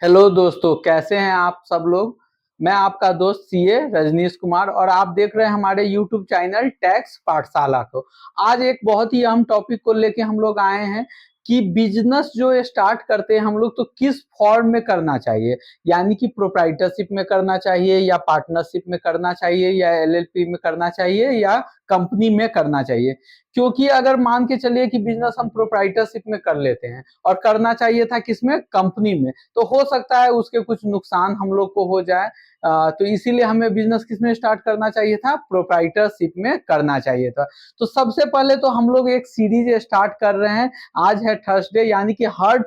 Hello दोस्तों, कैसे हैं आप सब लोग। मैं आपका दोस्त सीए रजनीश कुमार और आप देख रहे हैं हमारे यूट्यूब चैनल टैक्स पाठशाला को। आज एक बहुत ही अहम टॉपिक को लेके हम लोग आए हैं कि बिजनेस जो स्टार्ट करते हैं हम लोग तो किस फॉर्म में करना चाहिए, यानी कि प्रोप्राइटरशिप में करना चाहिए या पार्टनरशिप में करना चाहिए या एलएलपी में करना चाहिए या कंपनी में करना चाहिए। क्योंकि अगर मान के चलिए कि बिजनेस हम प्रोप्राइटरशिप में कर लेते हैं और करना चाहिए था किसमें, कंपनी में, तो हो सकता है उसके कुछ नुकसान हम लोग को हो जाए। तो इसीलिए हमें बिजनेस किसमें स्टार्ट करना चाहिए था, प्रोप्राइटरशिप में करना चाहिए था। तो सबसे पहले तो हम लोग एक सीरीज स्टार्ट कर रहे हैं। आज है थर्सडे, यानी कि हर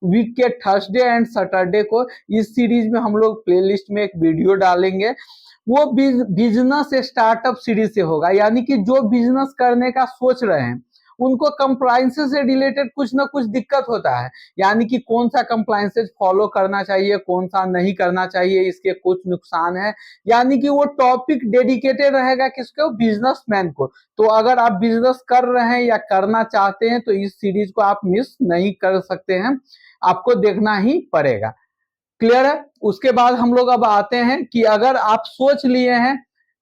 वीक के थर्सडे एंड सैटरडे को इस सीरीज में हम लोग प्लेलिस्ट में एक वीडियो डालेंगे। वो बिजनेस स्टार्टअप सीरीज से होगा, यानी कि जो बिजनेस करने का सोच रहे हैं उनको कंप्लायंसेस से रिलेटेड कुछ ना कुछ दिक्कत होता है, यानी कि कौन सा कंप्लायंसेस फॉलो करना चाहिए, कौन सा नहीं करना चाहिए, इसके कुछ नुकसान है। यानी कि वो टॉपिक डेडिकेटेड रहेगा किसको, बिजनेसमैन को। तो अगर आप बिजनेस कर रहे हैं या करना चाहते हैं तो इस सीरीज को आप मिस नहीं कर सकते हैं, आपको देखना ही पड़ेगा। क्लियर है। उसके बाद हम लोग अब आते हैं कि अगर आप सोच लिए हैं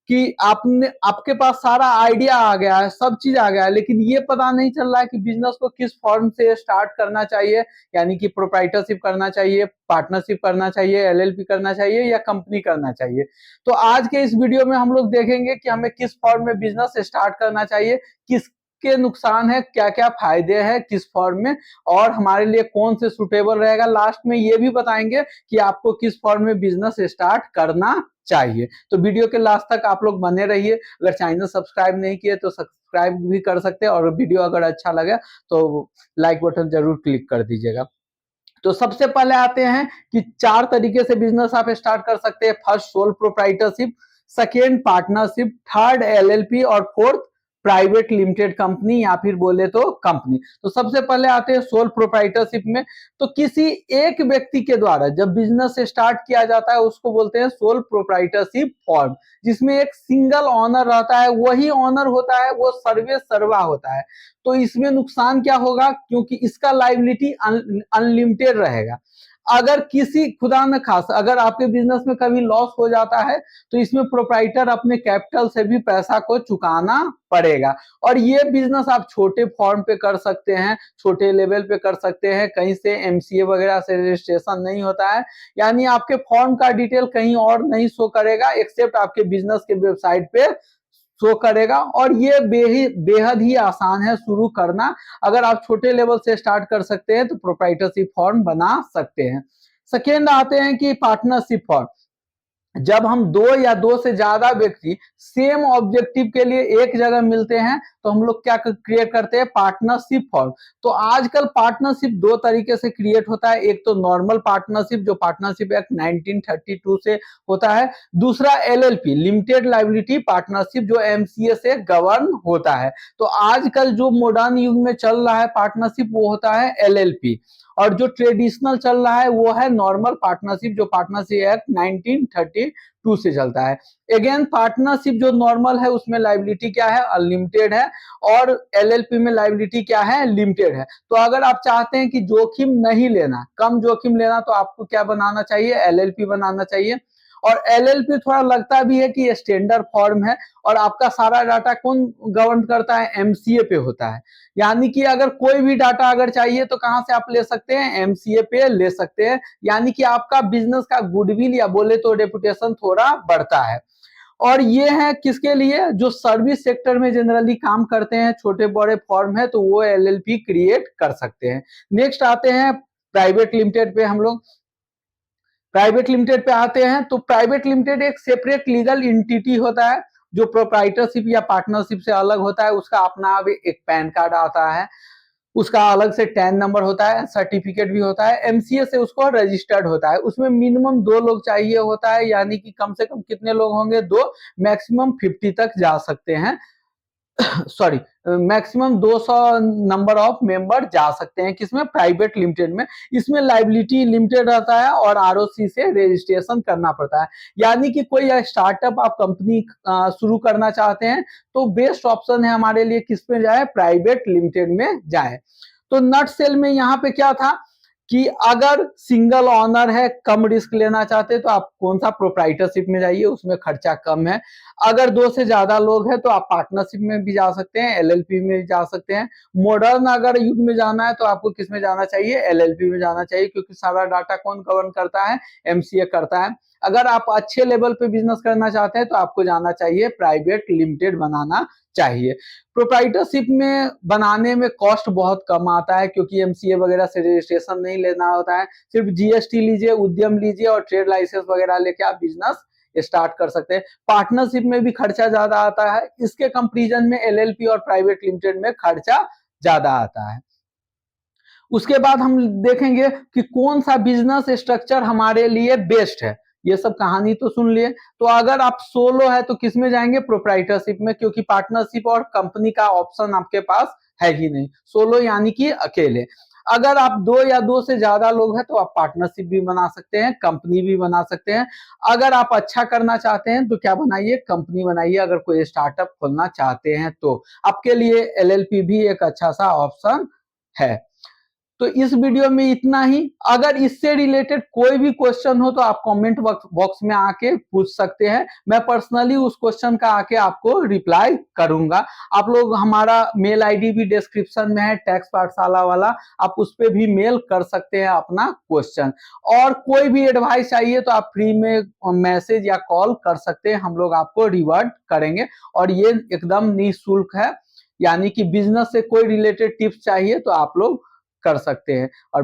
कि आपके पास सारा आइडिया आ गया है, सब चीज आ गया है, लेकिन ये पता नहीं चल रहा है कि बिजनेस को किस फॉर्म से स्टार्ट करना चाहिए, यानी कि प्रोप्राइटरशिप करना चाहिए, पार्टनरशिप करना चाहिए, एलएलपी करना चाहिए या कंपनी करना चाहिए। तो आज के इस वीडियो में हम लोग देखेंगे कि हमें किस फॉर्म में बिजनेस स्टार्ट करना चाहिए, किस के नुकसान है, क्या क्या फायदे हैं किस फॉर्म में, और हमारे लिए कौन से सुटेबल रहेगा। लास्ट में ये भी बताएंगे कि आपको किस फॉर्म में बिजनेस स्टार्ट करना चाहिए। तो वीडियो के लास्ट तक आप लोग बने रहिए। अगर चैनल सब्सक्राइब नहीं किए तो सब्सक्राइब भी कर सकते हैं, और वीडियो अगर अच्छा लगे तो लाइक बटन जरूर क्लिक कर दीजिएगा। तो सबसे पहले आते हैं कि 4 तरीके से बिजनेस आप स्टार्ट कर सकते हैं। First sole proprietorship, second partnership, third LLP और फोर्थ प्राइवेट लिमिटेड कंपनी या फिर बोले तो कंपनी। तो सबसे पहले आते हैं सोल प्रोप्राइटरशिप में। तो किसी एक व्यक्ति के द्वारा जब बिजनेस स्टार्ट किया जाता है उसको बोलते हैं सोल प्रोप्राइटरशिप फॉर्म, जिसमें एक सिंगल ऑनर रहता है, वही ऑनर होता है, वो सर्वे सर्वा होता है। तो इसमें नुकसान क्या होगा, क्योंकि इसका लाइबिलिटी अनलिमिटेड रहेगा। अगर किसी खुदा न खास अगर आपके बिजनेस में कभी लॉस हो जाता है तो इसमें प्रोप्राइटर अपने कैपिटल से भी पैसा को चुकाना पड़ेगा। और ये बिजनेस आप छोटे फॉर्म पे कर सकते हैं, छोटे लेवल पे कर सकते हैं, कहीं से एमसीए वगैरह से रजिस्ट्रेशन नहीं होता है, यानी आपके फॉर्म का डिटेल कहीं और नहीं शो करेगा एक्सेप्ट आपके बिजनेस के वेबसाइट पे शो करेगा। और ये बेहद ही आसान है शुरू करना। अगर आप छोटे लेवल से स्टार्ट कर सकते हैं तो प्रोप्राइटरशिप फॉर्म बना सकते हैं। सेकेंड आते हैं कि पार्टनरशिप फॉर्म। जब हम दो या दो से ज्यादा व्यक्ति सेम ऑब्जेक्टिव के लिए एक जगह मिलते हैं तो हम लोग क्या क्रिएट करते हैं, पार्टनरशिप फॉर्म। तो आजकल पार्टनरशिप दो तरीके से क्रिएट होता है। एक तो नॉर्मल पार्टनरशिप जो पार्टनरशिप एक्ट 1932 से होता है, दूसरा एलएलपी लिमिटेड लायबिलिटी पार्टनरशिप जो एमसीए से गवर्न होता है। तो आजकल जो मॉडर्न युग में चल रहा है पार्टनरशिप वो होता है एलएलपी, और जो ट्रेडिशनल चल रहा है वो है नॉर्मल पार्टनरशिप जो पार्टनरशिप एक्ट 1932 से चलता है। अगेन पार्टनरशिप जो नॉर्मल है उसमें लायबिलिटी क्या है, अनलिमिटेड है, और एलएलपी में लायबिलिटी क्या है, लिमिटेड है। तो अगर आप चाहते हैं कि जोखिम नहीं लेना, कम जोखिम लेना, तो आपको क्या बनाना चाहिए, एलएलपी बनाना चाहिए। और एलएलपी थोड़ा लगता भी है कि स्टैंडर्ड फॉर्म है, और आपका सारा डाटा कौन गवर्न करता है, एमसीए पे होता है। यानी कि अगर कोई भी डाटा अगर चाहिए तो कहां से आप ले सकते हैं, एमसीए पे ले सकते हैं। यानी कि आपका बिजनेस का गुडविल या बोले तो रेपुटेशन थोड़ा बढ़ता है। और ये है किसके लिए, जो सर्विस सेक्टर में जनरली काम करते हैं, छोटे बड़े फॉर्म है तो वो एलएलपी क्रिएट कर सकते हैं। नेक्स्ट आते हैं प्राइवेट लिमिटेड पे। हम लोग प्राइवेट लिमिटेड पे आते हैं। तो प्राइवेट लिमिटेड एक सेपरेट लीगल एंटिटी होता है जो प्रोप्राइटरशिप या पार्टनरशिप से अलग होता है। उसका अपना एक पैन कार्ड आता है, उसका अलग से टैन नंबर होता है, सर्टिफिकेट भी होता है, एमसीए से उसको रजिस्टर्ड होता है। उसमें मिनिमम 2 लोग चाहिए होता है, यानी कि कम से कम कितने लोग होंगे, 2, मैक्सिमम 50 तक जा सकते हैं। Sorry, maximum 200 number of member जा सकते हैं किसमें, प्राइवेट लिमिटेड में। इसमें लाइबिलिटी लिमिटेड रहता है और आरओसी से रजिस्ट्रेशन करना पड़ता है। यानी कि कोई स्टार्टअप आप कंपनी शुरू करना चाहते हैं तो बेस्ट ऑप्शन है हमारे लिए किस में जाए, प्राइवेट लिमिटेड में जाए। तो नट सेल में यहाँ पे क्या था कि अगर सिंगल ऑनर है, कम रिस्क लेना चाहते हैं तो आप कौन सा प्रोप्राइटरशिप में जाइए, उसमें खर्चा कम है। अगर 2 से ज्यादा लोग हैं तो आप पार्टनरशिप में भी जा सकते हैं, एलएलपी में भी जा सकते हैं। मॉडर्न अगर युग में जाना है तो आपको किस में जाना चाहिए, एलएलपी में जाना चाहिए, क्योंकि सारा डाटा कौन गवर्न करता है, एमसीए करता है। अगर आप अच्छे लेवल पे बिजनेस करना चाहते हैं तो आपको जाना चाहिए प्राइवेट लिमिटेड बनाना चाहिए। प्रोप्राइटरशिप में बनाने में कॉस्ट बहुत कम आता है, क्योंकि एमसीए वगैरह से रजिस्ट्रेशन नहीं लेना होता है, सिर्फ जीएसटी लीजिए, उद्यम लीजिए और ट्रेड लाइसेंस वगैरह लेके आप बिजनेस स्टार्ट कर सकते हैं। पार्टनरशिप में भी खर्चा ज्यादा आता है, इसके कंपेरिजन में एलएलपी और प्राइवेट लिमिटेड में खर्चा ज्यादा आता है। उसके बाद हम देखेंगे कि कौन सा बिजनेस स्ट्रक्चर हमारे लिए बेस्ट है। ये सब कहानी तो सुन लिए। तो अगर आप सोलो है तो किस में जाएंगे, प्रोप्राइटरशिप में, क्योंकि पार्टनरशिप और कंपनी का ऑप्शन आपके पास है ही नहीं। सोलो यानी कि अकेले। अगर आप 2 या 2 से ज्यादा लोग हैं तो आप पार्टनरशिप भी बना सकते हैं, कंपनी भी बना सकते हैं। अगर आप अच्छा करना चाहते हैं तो क्या बनाइए, कंपनी बनाइए। अगर कोई स्टार्टअप खोलना चाहते हैं तो आपके लिए एलएलपी भी एक अच्छा सा ऑप्शन है। तो इस वीडियो में इतना ही। अगर इससे रिलेटेड कोई भी क्वेश्चन हो तो आप कमेंट बॉक्स में आके पूछ सकते हैं, मैं पर्सनली उस क्वेश्चन का आके आपको रिप्लाई करूंगा। आप लोग, हमारा मेल आईडी भी डिस्क्रिप्शन में है, टैक्स पाठशाला वाला, आप उस पर भी मेल कर सकते हैं अपना क्वेश्चन। और कोई भी एडवाइस चाहिए तो आप फ्री में मैसेज या कॉल कर सकते हैं, हम लोग आपको रिवर्ट करेंगे। और ये एकदम निःशुल्क है, यानी कि बिजनेस से कोई रिलेटेड टिप्स चाहिए तो आप लोग कर सकते हैं। और